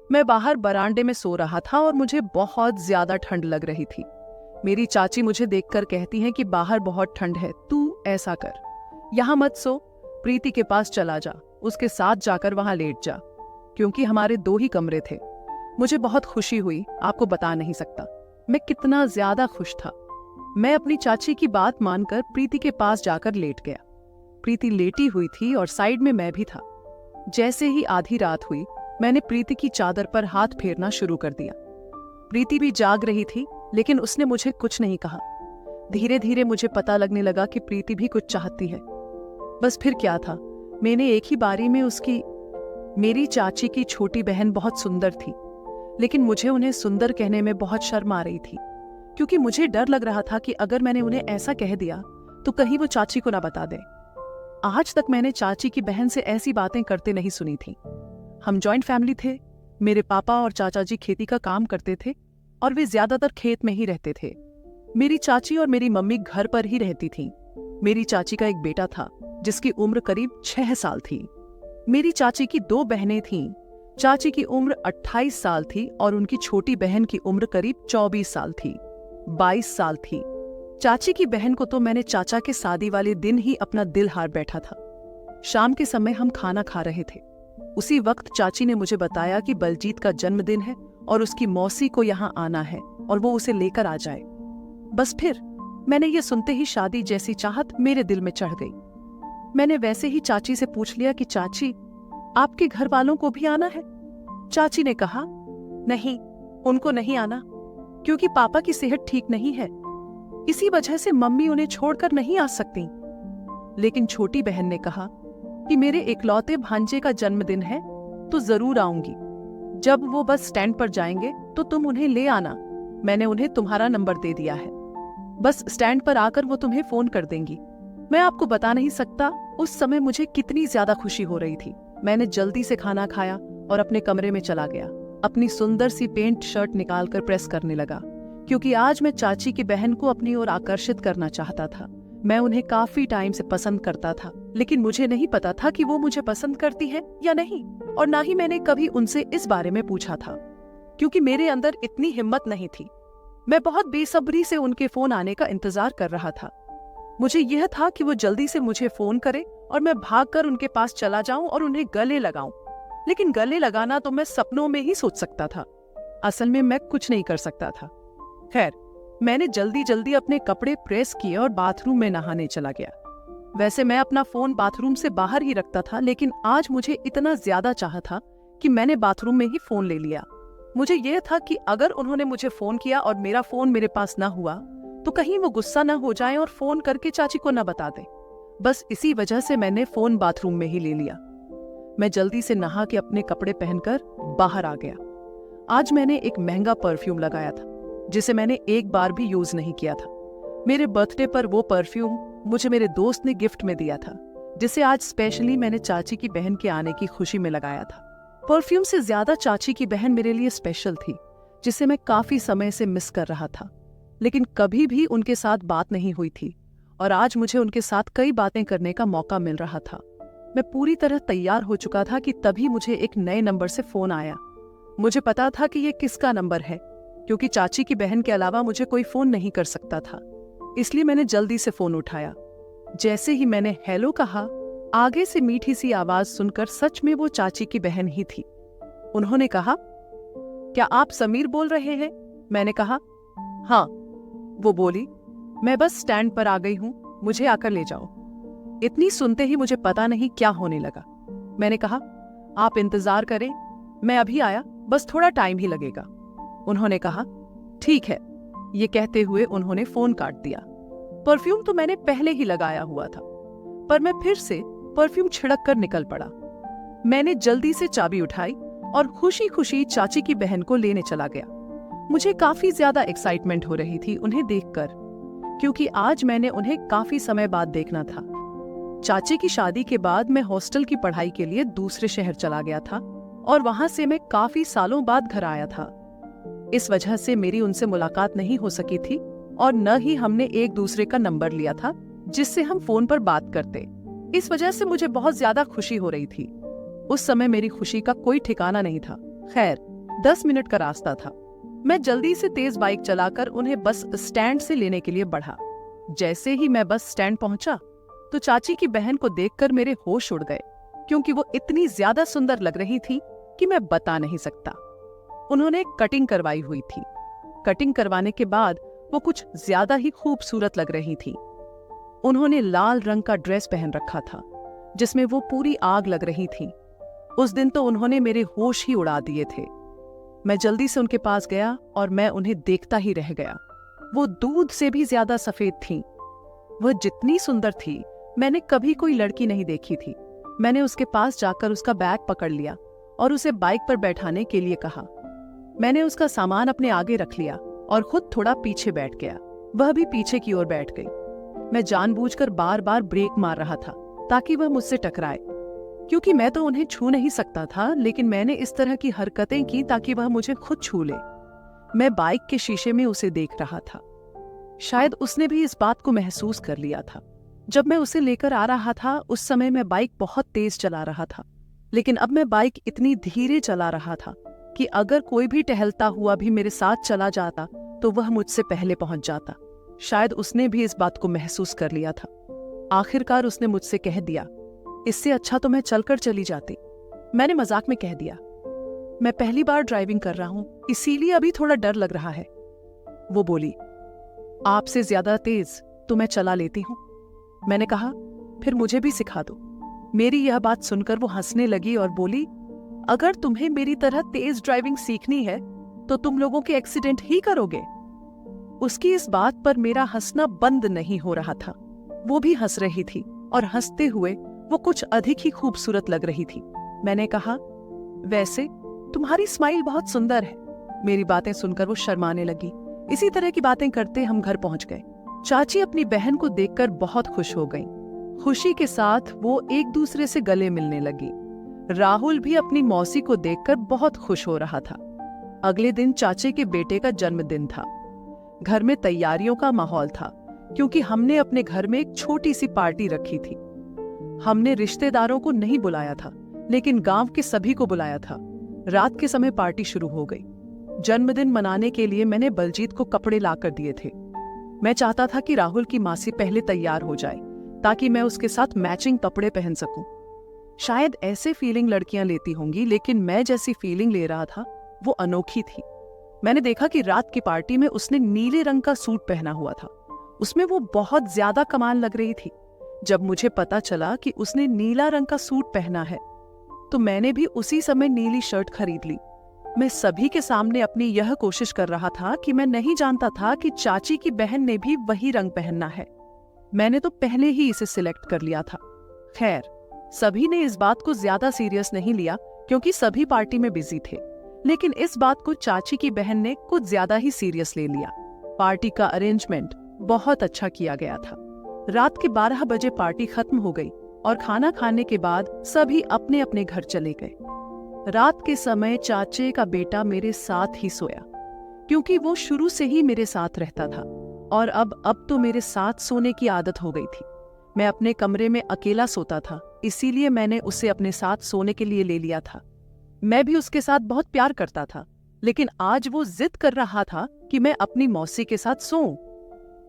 मैं बाहर बरामदे में सो रहा था और मुझे बहुत ज्यादा ठंड लग रही थी। मेरी चाची मुझे देखकर कहती हैं कि बाहर बहुत ठंड है, तू ऐसा कर, यहाँ मत सो, प्रीति के पास चला जा, उसके साथ जाकर वहां लेट जा। क्योंकि हमारे 2 ही कमरे थे। मुझे बहुत खुशी हुई, आपको बता नहीं सकता मैं कितना ज्यादा खुश था। मैं अपनी चाची की बात मानकर प्रीति के पास जाकर लेट गया। प्रीति लेटी हुई थी और साइड में मैं भी था। जैसे ही आधी रात हुई, मैंने प्रीति की चादर पर हाथ फेरना शुरू कर दिया। प्रीति भी जाग रही थी, लेकिन उसने मुझे कुछ नहीं कहा। धीरे धीरे मुझे पता लगने लगा कि प्रीति भी कुछ चाहती है। बस फिर क्या था, मैंने एक ही बारी में मेरी चाची की छोटी बहन बहुत सुंदर थी, लेकिन मुझे उन्हें सुंदर कहने में बहुत शर्म आ रही थी, क्योंकि मुझे डर लग रहा था कि अगर मैंने उन्हें ऐसा कह दिया तो कहीं वो चाची को ना बता दें। आज तक मैंने चाची की बहन से ऐसी बातें करते नहीं सुनी थी। हम जॉइंट फैमिली थे। मेरे पापा और चाचा जी खेती का काम करते थे और वे ज्यादातर खेत में ही रहते थे। मेरी चाची और मेरी मम्मी घर पर ही रहती थीं। मेरी चाची का एक बेटा था जिसकी उम्र करीब 6 साल थी। मेरी चाची की 2 बहनें थीं। चाची की उम्र 28 साल थी और उनकी छोटी बहन की उम्र करीब 24 साल थी, 22 साल थी। चाची की बहन को तो मैंने चाचा के शादी वाले दिन ही अपना दिल हार बैठा था। शाम के समय हम खाना खा रहे थे। उसी वक्त चाची ने मुझे बताया कि बलजीत का जन्मदिन है और उसकी मौसी को यहाँ आना है और वो उसे लेकर आ जाए। बस फिर मैंने ये सुनते ही शादी जैसी चाहत मेरे दिल में चढ़ गई। मैंने वैसे ही चाची से पूछ लिया कि चाची, आपके घर वालों को भी आना है? चाची ने कहा, नहीं, उनको नहीं आना, क्योंकि पापा की सेहत ठीक नहीं है। इसी वजह से मम्मी उन्हें छोड़कर नहीं आ सकती। लेकिन छोटी बहन ने कहा कि मेरे इकलौते भांजे का जन्मदिन है तो जरूर आऊंगी। जब वो बस स्टैंड पर जाएंगे तो तुम उन्हें ले आना। मैंने उन्हें तुम्हारा नंबर दे दिया है। बस स्टैंड पर आकर वो तुम्हें फोन कर देंगी। मैं आपको बता नहीं सकता उस समय मुझे कितनी ज्यादा खुशी हो रही थी। मैंने जल्दी से खाना खाया और अपने कमरे में चला गया। अपनी सुंदर सी पेंट शर्ट निकालकर प्रेस करने लगा, क्योंकि आज मैं चाची की बहन को अपनी ओर आकर्षित करना चाहता था। मैं उन्हें काफी टाइम से पसंद करता था, लेकिन मुझे नहीं पता था कि वो मुझे पसंद करती है या नहीं, और ना ही मैंने कभी उनसे इस बारे में पूछा था, क्योंकि मेरे अंदर इतनी हिम्मत नहीं थी। मैं बहुत बेसब्री से उनके फोन आने का इंतजार कर रहा था। मुझे यह था कि वो जल्दी से मुझे फोन करे और मैं भागकर उनके पास चला जाऊं और उन्हें गले लगाऊं। लेकिन गले लगाना तो मैं सपनों में ही सोच सकता था, असल में मैं कुछ नहीं कर सकता था। खैर, मैंने जल्दी जल्दी अपने कपड़े प्रेस किए और बाथरूम में नहाने चला गया। वैसे मैं अपना फोन बाथरूम से बाहर ही रखता था, लेकिन आज मुझे इतना ज्यादा चाह था कि मैंने बाथरूम में ही फोन ले लिया। मुझे यह था कि अगर उन्होंने मुझे फोन किया और मेरा फोन मेरे पास न हुआ तो कहीं वो गुस्सा न हो जाए और फोन करके चाची को न बता दे। बस इसी वजह से मैंने फोन बाथरूम में ही ले लिया। मैं जल्दी से नहा के अपने कपड़े पहनकर बाहर आ गया। आज मैंने एक महंगा परफ्यूम लगाया था, जिसे मैंने एक बार भी यूज नहीं किया था। मेरे बर्थडे पर वो परफ्यूम मुझे मेरे दोस्त ने गिफ्ट में दिया था, जिसे आज स्पेशली मैंने चाची की बहन के आने की खुशी में लगाया था। परफ्यूम से ज्यादा चाची की बहन मेरे लिए स्पेशल थी, जिसे मैं काफी समय से मिस कर रहा था, लेकिन कभी भी उनके साथ बात नहीं हुई थी, और आज मुझे उनके साथ कई बातें करने का मौका मिल रहा था। मैं पूरी तरह तैयार हो चुका था कि तभी मुझे एक नए नंबर से फोन आया। मुझे पता था कि ये किसका नंबर है, क्योंकि चाची की बहन के अलावा मुझे कोई फोन नहीं कर सकता था। इसलिए मैंने जल्दी से फोन उठाया। जैसे ही मैंने हेलो कहा, आगे से मीठी सी आवाज सुनकर सच में वो चाची की बहन ही थी। उन्होंने कहा, क्या आप समीर बोल रहे हैं? मैंने कहा, हाँ। वो बोली, मैं बस स्टैंड पर आ गई हूँ, मुझे आकर ले जाओ। इतनी सुनते ही मुझे पता नहीं क्या होने लगा। मैंने कहा, आप इंतजार करें, मैं अभी आया, बस थोड़ा टाइम ही लगेगा। उन्होंने कहा, ठीक है। ये कहते हुए उन्होंने फोन काट दिया। परफ्यूम तो मैंने पहले ही लगाया हुआ था, पर मैं फिर से परफ्यूम छिड़क कर निकल पड़ा। मैंने जल्दी से चाबी उठाई और खुशी खुशी चाची की बहन को लेने चला गया। मुझे काफी ज्यादा एक्साइटमेंट हो रही थी उन्हें देखकर, क्योंकि आज मैंने उन्हें काफी समय बाद देखना था। चाची की शादी के बाद मैं हॉस्टल की पढ़ाई के लिए दूसरे शहर चला गया था, और वहां से मैं काफी सालों बाद घर आया था। इस वजह से मेरी उनसे मुलाकात नहीं हो सकी थी, और न ही हमने एक दूसरे का नंबर लिया था जिससे हम फोन पर बात करते। इस वजह से मुझे बहुत ज्यादा खुशी हो रही थी। उस समय मेरी खुशी का कोई ठिकाना नहीं था। खैर, 10 मिनट का रास्ता था। मैं जल्दी से तेज बाइक चलाकर उन्हें बस स्टैंड से लेने के लिए बढ़ा। जैसे ही मैं बस स्टैंड पहुंचा तो चाची की बहन को देखकर मेरे होश उड़ गए, क्योंकि वो इतनी ज्यादा सुंदर लग रही थी कि मैं बता नहीं सकता। उन्होंने कटिंग करवाई हुई थी। कटिंग करवाने के बाद वो कुछ ज्यादा ही खूबसूरत लग रही थी। उन्होंने लाल रंग का ड्रेस पहन रखा था जिसमें वो पूरी आग लग रही थी। उस दिन तो उन्होंने मेरे होश ही उड़ा दिए थे। मैं जल्दी से उनके पास गया और मैं उन्हें देखता ही रह गया। वो दूध से भी ज्यादा सफेद थीं। वह जितनी सुंदर थी मैंने कभी कोई लड़की नहीं देखी थी। मैंने उसके पास जाकर उसका बैग पकड़ लिया और उसे बाइक पर बैठाने के लिए कहा। मैंने उसका सामान अपने आगे रख लिया और खुद थोड़ा पीछे बैठ गया। वह भी पीछे की ओर बैठ गई। मैं जानबूझकर बार बार ब्रेक मार रहा था ताकि वह मुझसे टकराए, क्योंकि मैं तो उन्हें छू नहीं सकता था, लेकिन मैंने इस तरह की हरकतें की ताकि वह मुझे खुद छू ले। मैं बाइक के शीशे में उसे देख रहा था। शायद उसने भी इस बात को महसूस कर लिया था। जब मैं उसे लेकर आ रहा था उस समय मैं बाइक बहुत तेज चला रहा था, लेकिन अब मैं बाइक इतनी धीरे चला रहा था कि अगर कोई भी टहलता हुआ भी मेरे साथ चला जाता तो वह मुझसे पहले पहुंच जाता। शायद उसने भी इस बात को महसूस कर लिया था। आखिरकार उसने मुझसे कह दिया, इससे अच्छा तो मैं चलकर चली जाती। मैंने मजाक में कह दिया, मैं पहली बार ड्राइविंग कर रहा हूं, इसीलिए अभी थोड़ा डर लग रहा है। वो बोली, आपसे ज्यादा तेज तो मैं चला लेती हूं। मैंने कहा, फिर मुझे भी सिखा दो। मेरी यह बात सुनकर वो हंसने लगी और बोली, अगर तुम्हें मेरी तरह तेज ड्राइविंग सीखनी है तो तुम लोगों के एक्सीडेंट ही करोगे। उसकी इस बात पर मेरा हंसना बंद नहीं हो रहा था। वो भी हंस रही थी और हंसते हुए वो कुछ अधिक ही खूबसूरत लग रही थी। मैंने कहा, वैसे तुम्हारी स्माइल बहुत सुंदर है। मेरी बातें सुनकर वो शर्माने लगी। इसी तरह की बातें करते हम घर पहुंच गए। चाची अपनी बहन को देखकर बहुत खुश हो गई। खुशी के साथ वो एक दूसरे से गले मिलने लगी। राहुल भी अपनी मौसी को देखकर बहुत खुश हो रहा था। अगले दिन चाचे के बेटे का जन्मदिन था। घर में तैयारियों का माहौल था, क्योंकि हमने अपने घर में एक छोटी सी पार्टी रखी थी। हमने रिश्तेदारों को नहीं बुलाया था, लेकिन गांव के सभी को बुलाया था। रात के समय पार्टी शुरू हो गई। जन्मदिन मनाने के लिए मैंने बलजीत को कपड़े लाकर दिए थे। मैं चाहता था कि राहुल की मासी पहले तैयार हो जाए ताकि मैं उसके साथ मैचिंग कपड़े पहन सकूं। शायद ऐसे फीलिंग लड़कियां लेती होंगी, लेकिन मैं जैसी फीलिंग ले रहा था वो अनोखी थी। मैंने देखा कि रात की पार्टी में उसने नीले रंग का सूट पहना हुआ था। उसमें वो बहुत ज्यादा कमाल लग रही थी। जब मुझे पता चला कि उसने नीला रंग का सूट पहना है तो मैंने भी उसी समय नीली शर्ट खरीद ली। मैं सभी के सामने अपनी यह कोशिश कर रहा था कि मैं नहीं जानता था कि चाची की बहन ने भी वही रंग पहनना है। मैंने तो पहले ही इसे सिलेक्ट कर लिया था। खैर, सभी ने इस बात को ज्यादा सीरियस नहीं लिया क्योंकि सभी पार्टी में बिजी थे, लेकिन इस बात को चाची की बहन ने कुछ ज्यादा ही सीरियस ले लिया। पार्टी का अरेंजमेंट बहुत अच्छा किया गया था। रात के 12 बजे पार्टी खत्म हो गई और खाना खाने के बाद सभी अपने अपने घर चले गए। रात के समय चाचे का बेटा मेरे साथ ही सोया, क्योंकि वो शुरू से ही मेरे साथ रहता था और अब तो मेरे साथ सोने की आदत हो गई थी। मैं अपने कमरे में अकेला सोता था, इसीलिए मैंने उसे अपने साथ सोने के लिए ले लिया था। मैं भी उसके साथ बहुत प्यार करता था, लेकिन आज वो जिद कर रहा था कि मैं अपनी मौसी के साथ सोऊं।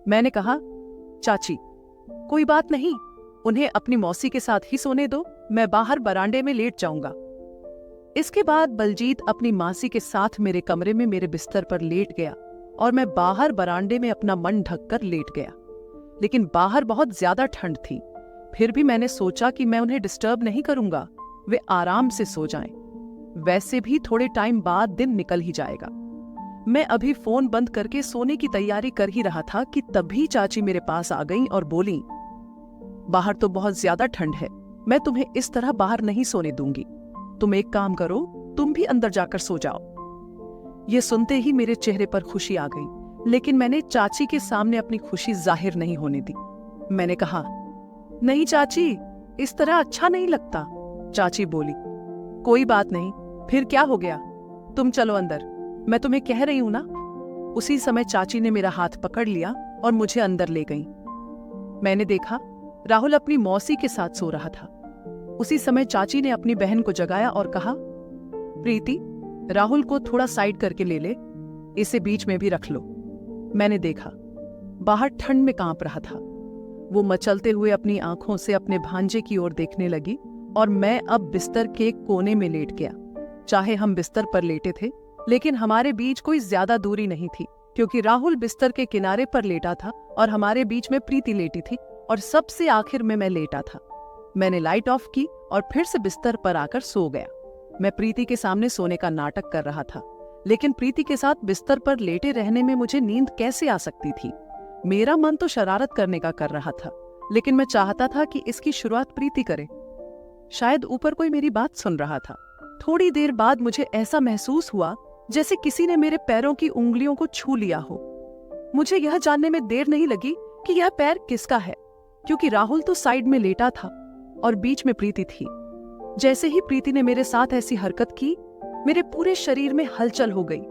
मैंने कहा, चाची, कोई बात नहीं, उन्हें अपनी मौसी के साथ ही सोने दो, मैं बाहर बरामदे में लेट जाऊंगा। इसके बाद बलजीत अपनी मासी के साथ मेरे कमरे में मेरे बिस्तर पर लेट गया और मैं बाहर बरामदे में अपना मन ढककर लेट गया। लेकिन बाहर बहुत ज्यादा ठंड थी। फिर भी मैंने सोचा कि मैं उन्हें डिस्टर्ब नहीं करूंगा, वे आराम से सो जाएं। वैसे भी थोड़े टाइम बाद दिन निकल ही जाएगा। मैं अभी फोन बंद करके सोने की तैयारी कर ही रहा था कि तभी चाची मेरे पास आ गईं और बोली, बाहर तो बहुत ज्यादा ठंड है, मैं तुम्हें इस तरह बाहर नहीं सोने दूंगी। तुम एक काम करो, तुम भी अंदर जाकर सो जाओ। ये सुनते ही मेरे चेहरे पर खुशी आ गई, लेकिन मैंने चाची के सामने अपनी खुशी जाहिर नहीं होने दी। मैंने कहा, नहीं चाची, इस तरह अच्छा नहीं लगता। चाची बोली, कोई बात नहीं, फिर क्या हो गया, तुम चलो अंदर, मैं तुम्हें कह रही हूं ना। उसी समय चाची ने मेरा हाथ पकड़ लिया और मुझे अंदर ले गई। मैंने देखा राहुल अपनी मौसी के साथ सो रहा था। उसी समय चाची ने अपनी बहन को जगाया और कहा, प्रीति, राहुल को थोड़ा साइड करके ले ले, इसे बीच में भी रख लो। मैंने देखा, बाहर ठंड में कांप रहा था। वो मचलते हुए अपनी आंखों से अपने भांजे की ओर देखने लगी और मैं अब बिस्तर के कोने में लेट गया। चाहे हम बिस्तर पर लेटे थे, लेकिन हमारे बीच कोई ज्यादा दूरी नहीं थी, क्योंकि राहुल बिस्तर के किनारे पर लेटा था और हमारे बीच में प्रीति लेटी थी और सबसे आखिर में मैं लेटा था। मैंने लाइट ऑफ की और फिर से बिस्तर पर आकर सो गया। मैं प्रीति के सामने सोने का नाटक कर रहा था, लेकिन प्रीति के साथ बिस्तर पर लेटे रहने में मुझे नींद कैसे आ सकती थी। मेरा मन तो शरारत करने का कर रहा था, लेकिन मैं चाहता था कि इसकी शुरुआत प्रीति करे। शायद ऊपर कोई मेरी बात सुन रहा था। थोड़ी देर बाद मुझे ऐसा महसूस हुआ जैसे किसी ने मेरे पैरों की उंगलियों को छू लिया हो। मुझे यह जानने में देर नहीं लगी कि यह पैर किसका है, क्योंकि राहुल तो साइड में लेटा था और बीच में प्रीति थी। जैसे ही प्रीति ने मेरे साथ ऐसी हरकत की, मेरे पूरे शरीर में हलचल हो गई।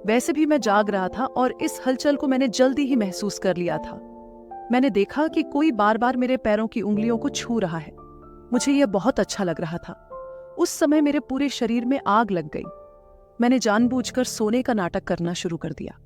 वैसे भी मैं जाग रहा था और इस हलचल को मैंने जल्दी ही महसूस कर लिया था। मैंने देखा कि कोई बार बार मेरे पैरों की उंगलियों को छू रहा है। मुझे यह बहुत अच्छा लग रहा था। उस समय मेरे पूरे शरीर में आग लग गई। मैंने जानबूझकर सोने का नाटक करना शुरू कर दिया।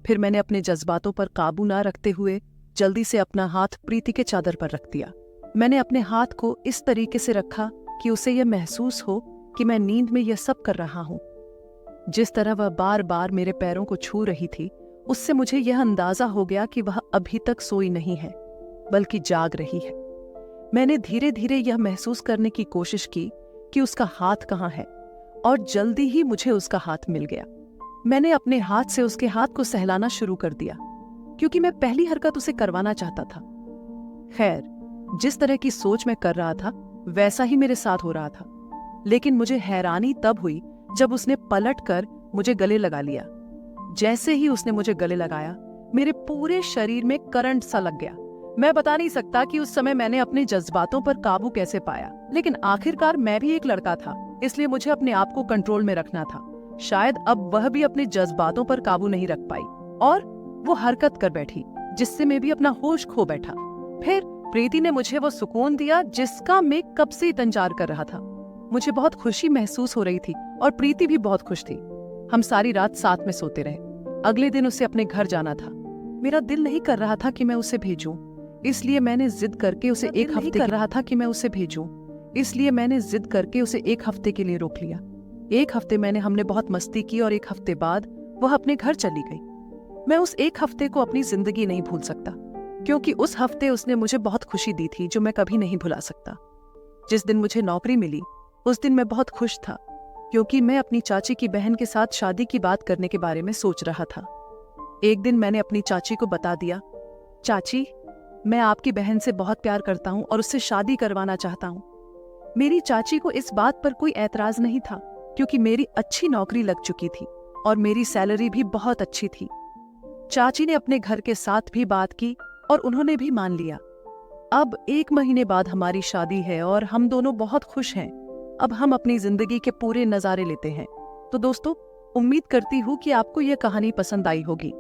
फिर मैंने अपने जज्बातों पर काबू ना रखते हुए जल्दी से अपना हाथ प्रीति के चादर पर रख दिया। मैंने अपने हाथ को इस तरीके से रखा कि उसे यह महसूस हो कि मैं नींद में यह सब कर रहा हूं। जिस तरह वह बार बार मेरे पैरों को छू रही थी, उससे मुझे यह अंदाजा हो गया कि वह अभी तक सोई नहीं है, बल्कि जाग रही है। मैंने धीरे धीरे यह महसूस करने की कोशिश की कि उसका हाथ कहाँ है, और जल्दी ही मुझे उसका हाथ मिल गया। मैंने अपने हाथ से उसके हाथ को सहलाना शुरू कर दिया, क्योंकि मैं पहली हरकत उसे करवाना चाहता था। खैर, जिस तरह की सोच मैं कर रहा था वैसा ही मेरे साथ हो रहा था, लेकिन मुझे हैरानी तब हुई जब उसने पलटकर मुझे गले लगा लिया। जैसे ही उसने मुझे गले लगाया, मेरे पूरे शरीर में करंट सा लग गया। मैं बता नहीं सकता कि उस समय मैंने अपने जज्बातों पर काबू कैसे पाया, लेकिन आखिरकार मैं भी एक लड़का था, इसलिए मुझे अपने आप को कंट्रोल में रखना था। शायद अब वह भी अपने जज्बातों पर काबू नहीं रख पाई और वो हरकत कर बैठी, जिससे मैं भी अपना होश खो बैठा। फिर प्रीति ने मुझे वो सुकून दिया जिसका मैं कब से इंतजार कर रहा था। मुझे बहुत खुशी महसूस हो रही थी और प्रीति भी बहुत खुश थी। हम सारी रात साथ में सोते रहे। अगले दिन उसे अपने घर जाना था। मेरा दिल नहीं कर रहा था कि मैं उसे भेजूं, इसलिए मैंने जिद करके उसे एक हफ्ते के लिए रोक लिया। एक हफ्ते हमने बहुत मस्ती की और एक हफ्ते बाद वह अपने घर चली गई। मैं उस एक हफ्ते को अपनी जिंदगी नहीं भूल सकता, क्योंकि उस हफ्ते उसने मुझे बहुत खुशी दी थी जो मैं कभी नहीं भुला सकता। जिस दिन मुझे नौकरी मिली, उस दिन मैं बहुत खुश था, क्योंकि मैं अपनी चाची की बहन के साथ शादी की बात करने के बारे में सोच रहा था। एक दिन मैंने अपनी चाची को बता दिया, चाची, मैं आपकी बहन से बहुत प्यार करता हूँ और उससे शादी करवाना चाहता हूँ। मेरी चाची को इस बात पर कोई ऐतराज नहीं था, क्योंकि मेरी अच्छी नौकरी लग चुकी थी और मेरी सैलरी भी बहुत अच्छी थी। चाची ने अपने घर के साथ भी बात की और उन्होंने भी मान लिया। अब 1 महीने बाद हमारी शादी है और हम दोनों बहुत खुश हैं। अब हम अपनी जिंदगी के पूरे नजारे लेते हैं। तो दोस्तों, उम्मीद करती हूँ कि आपको यह कहानी पसंद आई होगी।